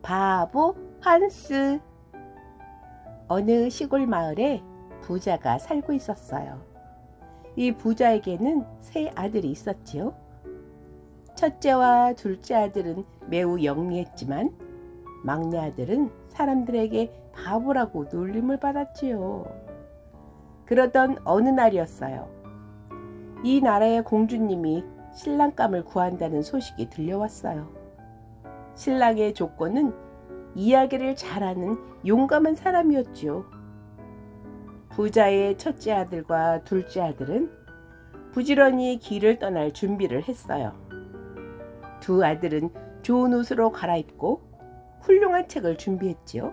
바보 한스. 어느 시골 마을에 부자가 살고 있었어요. 이 부자에게는 세 아들이 있었지요. 첫째와 둘째 아들은 매우 영리했지만 막내 아들은 사람들에게 바보라고 놀림을 받았지요. 그러던 어느 날이었어요. 이 나라의 공주님이 신랑감을 구한다는 소식이 들려왔어요. 신랑의 조건은 이야기를 잘하는 용감한 사람이었지요. 부자의 첫째 아들과 둘째 아들은 부지런히 길을 떠날 준비를 했어요. 두 아들은 좋은 옷으로 갈아입고 훌륭한 책을 준비했지요.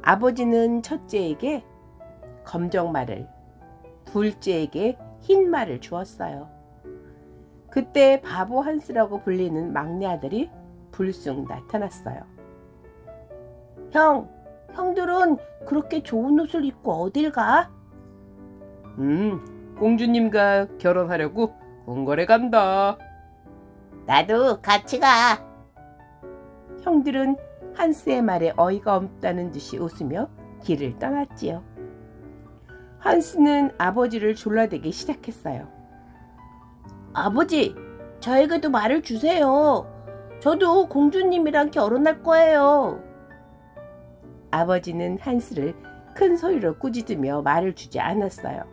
아버지는 첫째에게 검정말을, 둘째에게 흰말을 주었어요. 그때 바보 한스라고 불리는 막내 아들이 불쑥 나타났어요. 형들은 그렇게 좋은 옷을 입고 어딜 가? 공주님과 결혼하려고 궁궐에 간다. 나도 같이 가. 형들은 한스의 말에 어이가 없다는 듯이 웃으며 길을 떠났지요. 한스는 아버지를 졸라대기 시작했어요. 아버지, 저에게도 말을 주세요. 저도 공주님이랑 결혼할 거예요. 아버지는 한스를 큰 소리로 꾸짖으며 말을 주지 않았어요.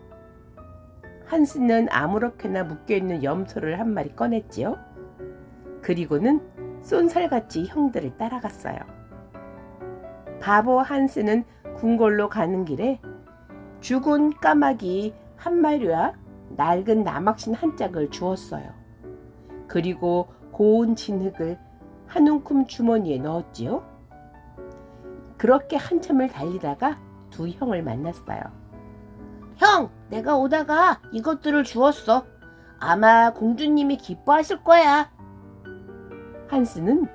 한스는 아무렇게나 묶여있는 염소를 한 마리 꺼냈지요. 그리고는 쏜살같이 형들을 따라갔어요. 바보 한스는 궁궐로 가는 길에 죽은 까마귀 한 마리와 낡은 나막신 한 짝을 주었어요. 그리고 고운 진흙을 한 움큼 주머니에 넣었지요. 그렇게 한참을 달리다가 두 형을 만났어요. 형, 내가 오다가 이것들을 주었어. 아마 공주님이 기뻐하실 거야. 한스는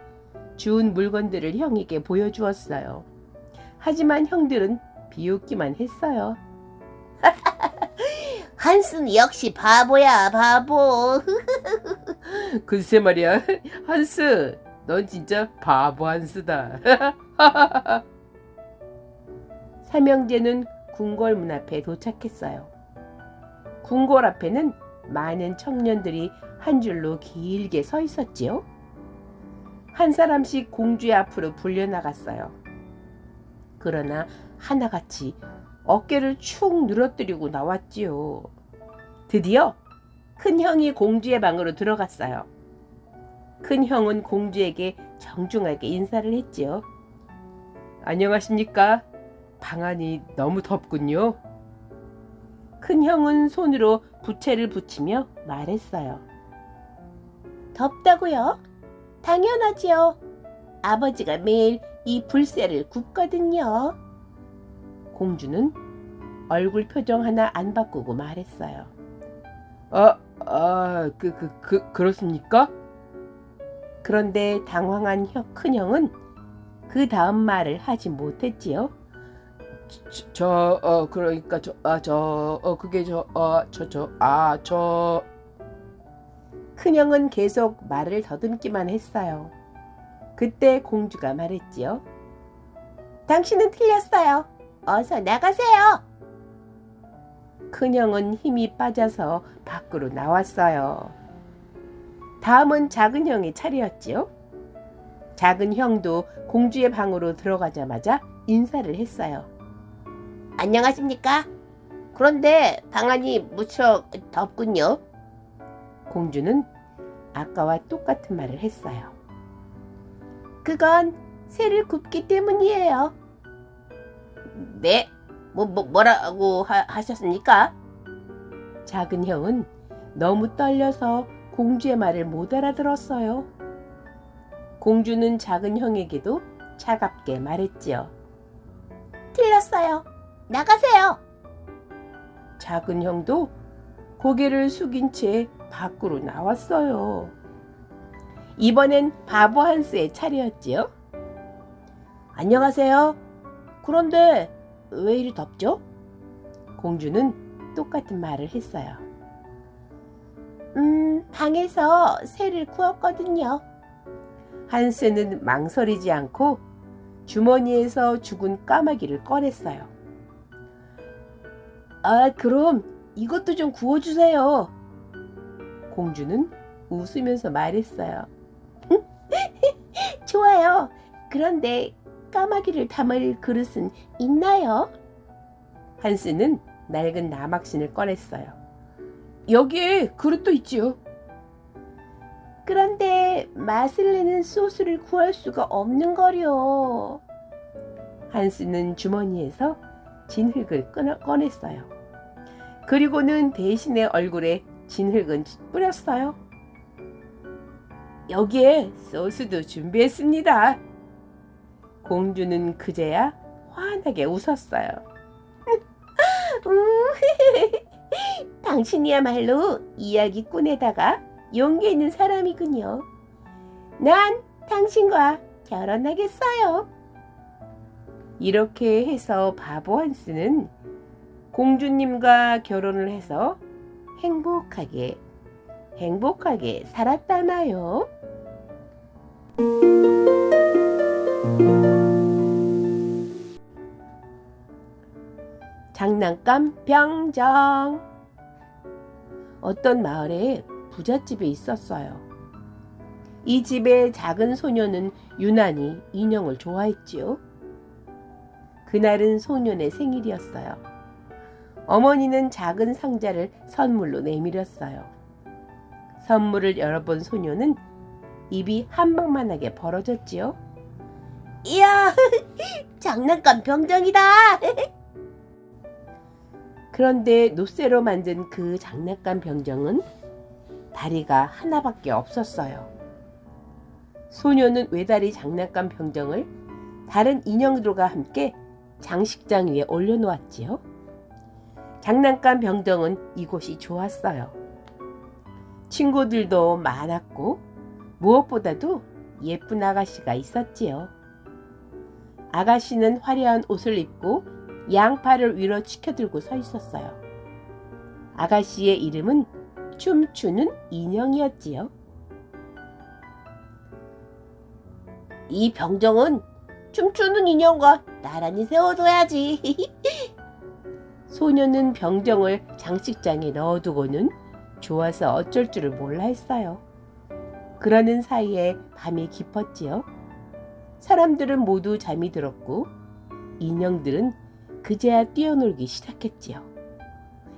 주운 물건들을 형에게 보여주었어요. 하지만 형들은 비웃기만 했어요. 한스는 역시 바보야, 바보. 글쎄 말이야, 한스, 넌 진짜 바보 한스다. 삼형제는 궁궐 문 앞에 도착했어요. 궁궐 앞에는 많은 청년들이 한 줄로 길게 서 있었지요. 한 사람씩 공주의 앞으로 불려나갔어요. 그러나 하나같이 어깨를 축 늘어뜨리고 나왔지요. 드디어 큰 형이 공주의 방으로 들어갔어요. 큰 형은 공주에게 정중하게 인사를 했지요. 안녕하십니까? 방 안이 너무 덥군요. 큰 형은 손으로 부채를 붙이며 말했어요. 덥다고요? 당연하지요. 아버지가 매일 이 불새를 굽거든요. 공주는 얼굴 표정 하나 안 바꾸고 말했어요. 그렇습니까? 그런데 당황한 큰 형은 그 다음 말을 하지 못했지요. 큰 형은 계속 말을 더듬기만 했어요. 그때 공주가 말했지요. 당신은 틀렸어요. 어서 나가세요. 큰 형은 힘이 빠져서 밖으로 나왔어요. 다음은 작은 형의 차례였지요. 작은 형도 공주의 방으로 들어가자마자 인사를 했어요. 안녕하십니까? 그런데 방 안이 무척 덥군요. 공주는 아까와 똑같은 말을 했어요. 그건 새를 굽기 때문이에요. 네? 뭐라고 하셨습니까? 작은 형은 너무 떨려서 공주의 말을 못 알아들었어요. 공주는 작은 형에게도 차갑게 말했지요. 틀렸어요. 나가세요. 작은 형도 고개를 숙인 채 밖으로 나왔어요. 이번엔 바보 한스의 차례였지요. 안녕하세요. 그런데 왜 이리 덥죠? 공주는 똑같은 말을 했어요. 방에서 새를 구웠거든요. 한스는 망설이지 않고 주머니에서 죽은 까마귀를 꺼냈어요. 아, 그럼 이것도 좀 구워주세요. 공주는 웃으면서 말했어요. 좋아요. 그런데 까마귀를 담을 그릇은 있나요? 한스는 낡은 나막신을 꺼냈어요. 여기에 그릇도 있지요. 그런데 맛을 내는 소스를 구할 수가 없는 거려. 한스는 주머니에서 진흙을 꺼냈어요. 그리고는 대신에 얼굴에 진흙은 뿌렸어요. 여기에 소스도 준비했습니다. 공주는 그제야 환하게 웃었어요. 당신이야말로 이야기꾼에다가 용기 있는 사람이군요. 난 당신과 결혼하겠어요. 이렇게 해서 바보 한스는 공주님과 결혼을 해서 행복하게 살았다나요? 장난감 병정. 어떤 마을에 부잣집이 있었어요. 이 집의 작은 소녀는 유난히 인형을 좋아했지요. 그날은 소년의 생일이었어요. 어머니는 작은 상자를 선물로 내밀었어요. 선물을 열어본 소녀는 입이 한방만하게 벌어졌지요. 이야, 장난감 병정이다. 그런데 노쇠로 만든 그 장난감 병정은 다리가 하나밖에 없었어요. 소녀는 외다리 장난감 병정을 다른 인형들과 함께 장식장 위에 올려놓았지요. 장난감 병정은 이곳이 좋았어요. 친구들도 많았고 무엇보다도 예쁜 아가씨가 있었지요. 아가씨는 화려한 옷을 입고 양팔을 위로 치켜들고 서 있었어요. 아가씨의 이름은 춤추는 인형이었지요. 이 병정은 춤추는 인형과 나란히 세워둬야지. 소녀는 병정을 장식장에 넣어두고는 좋아서 어쩔 줄을 몰라 했어요. 그러는 사이에 밤이 깊었지요. 사람들은 모두 잠이 들었고 인형들은 그제야 뛰어놀기 시작했지요.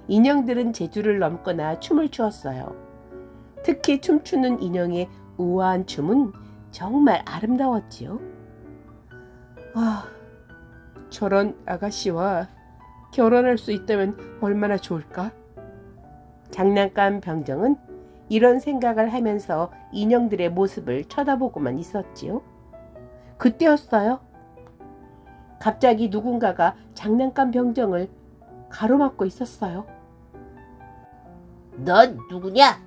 인형들은 제주를 넘거나 춤을 추었어요. 특히 춤추는 인형의 우아한 춤은 정말 아름다웠지요. 저런 아가씨와 결혼할 수 있다면 얼마나 좋을까? 장난감 병정은 이런 생각을 하면서 인형들의 모습을 쳐다보고만 있었지요. 그때였어요. 갑자기 누군가가 장난감 병정을 가로막고 있었어요. 넌 누구냐?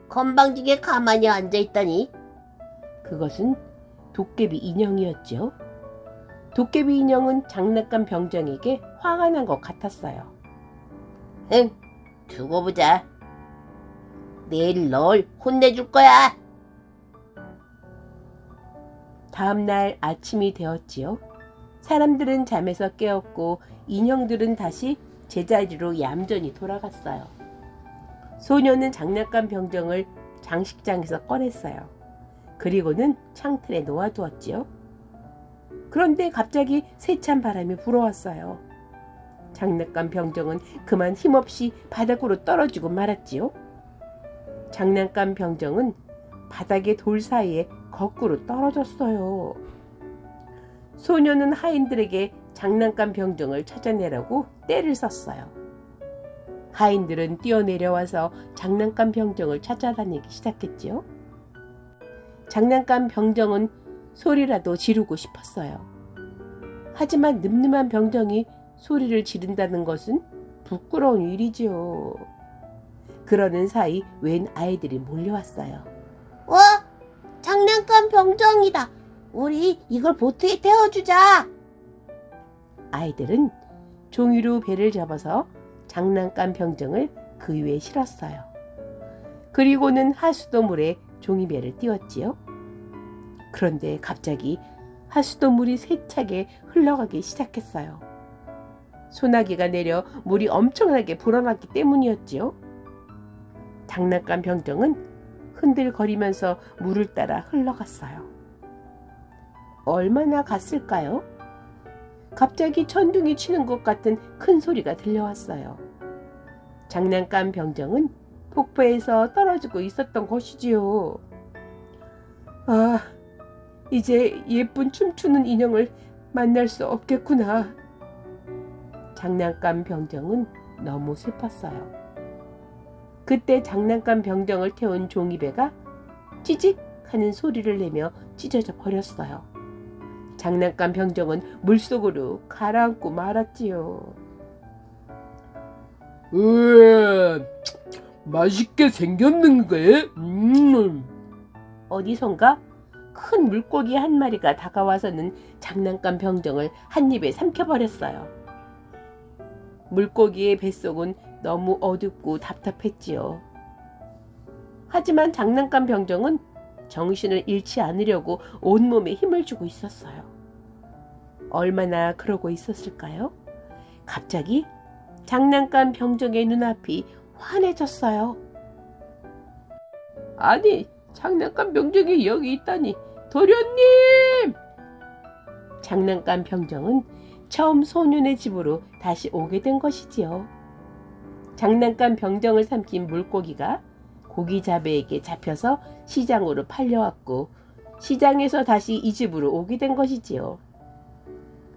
건방지게 가만히 앉아있다니. 그것은 도깨비 인형이었죠. 도깨비 인형은 장난감 병정에게 화가 난 것 같았어요. 두고 보자. 내일 널 혼내줄 거야. 다음 날 아침이 되었지요. 사람들은 잠에서 깨었고 인형들은 다시 제자리로 얌전히 돌아갔어요. 소녀는 장난감 병정을 장식장에서 꺼냈어요. 그리고는 창틀에 놓아두었지요. 그런데 갑자기 세찬 바람이 불어왔어요. 장난감 병정은 그만 힘없이 바닥으로 떨어지고 말았지요. 장난감 병정은 바닥의 돌 사이에 거꾸로 떨어졌어요. 소녀는 하인들에게 장난감 병정을 찾아내라고 떼를 썼어요. 하인들은 뛰어내려와서 장난감 병정을 찾아다니기 시작했지요. 장난감 병정은 소리라도 지르고 싶었어요. 하지만 늠름한 병정이 소리를 지른다는 것은 부끄러운 일이지요. 그러는 사이 웬 아이들이 몰려왔어요. 와, 장난감 병정이다. 우리 이걸 보트에 태워주자. 아이들은 종이로 배를 접어서 장난감 병정을 그 위에 실었어요. 그리고는 하수도 물에 종이배를 띄웠지요. 그런데 갑자기 하수도 물이 세차게 흘러가기 시작했어요. 소나기가 내려 물이 엄청나게 불어났기 때문이었지요. 장난감 병정은 흔들거리면서 물을 따라 흘러갔어요. 얼마나 갔을까요? 갑자기 천둥이 치는 것 같은 큰 소리가 들려왔어요. 장난감 병정은 폭포에서 떨어지고 있었던 것이지요. 아, 이제 예쁜 춤추는 인형을 만날 수 없겠구나. 장난감 병정은 너무 슬펐어요. 그때 장난감 병정을 태운 종이배가 찌직 하는 소리를 내며 찢어져 버렸어요. 장난감 병정은 물속으로 가라앉고 말았지요. 맛있게 생겼는데? 어디선가 큰 물고기 한 마리가 다가와서는 장난감 병정을 한 입에 삼켜버렸어요. 물고기의 뱃속은 너무 어둡고 답답했지요. 하지만 장난감 병정은 정신을 잃지 않으려고 온몸에 힘을 주고 있었어요. 얼마나 그러고 있었을까요? 갑자기 장난감 병정의 눈앞이 환해졌어요. 아니, 장난감 병정이 여기 있다니. 도련님! 장난감 병정은 처음 소년의 집으로 다시 오게 된 것이지요. 장난감 병정을 삼킨 물고기가 고기잡이에게 잡혀서 시장으로 팔려왔고 시장에서 다시 이 집으로 오게 된 것이지요.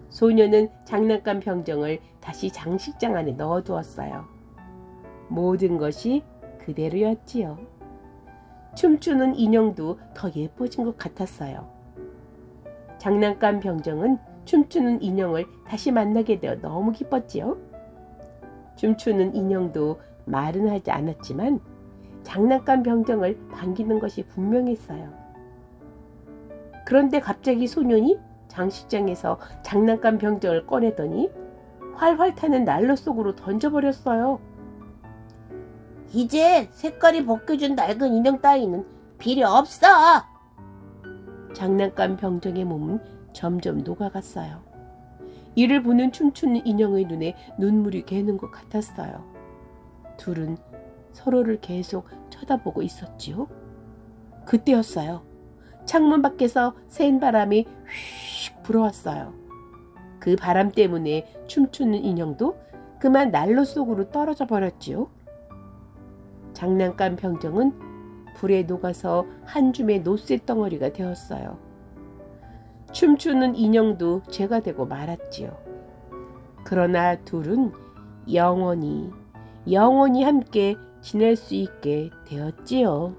소녀는 장난감 병정을 다시 장식장 안에 넣어두었어요. 모든 것이 그대로였지요. 춤추는 인형도 더 예뻐진 것 같았어요. 장난감 병정은 춤추는 인형을 다시 만나게 되어 너무 기뻤지요. 춤추는 인형도 말은 하지 않았지만 장난감 병정을 반기는 것이 분명했어요. 그런데 갑자기 소년이 장식장에서 장난감 병정을 꺼내더니 활활 타는 난로 속으로 던져버렸어요. 이제 색깔이 벗겨진 낡은 인형 따위는 필요 없어. 장난감 병정의 몸은 점점 녹아갔어요. 이를 보는 춤추는 인형의 눈에 눈물이 개는 것 같았어요. 둘은 서로를 계속 쳐다보고 있었지요. 그때였어요. 창문 밖에서 센 바람이 휙 불어왔어요. 그 바람 때문에 춤추는 인형도 그만 난로 속으로 떨어져 버렸지요. 장난감 병정은 불에 녹아서 한 줌의 노쇠 덩어리가 되었어요. 춤추는 인형도 죄가 되고 말았지요. 그러나 둘은 영원히 함께 지낼 수 있게 되었지요.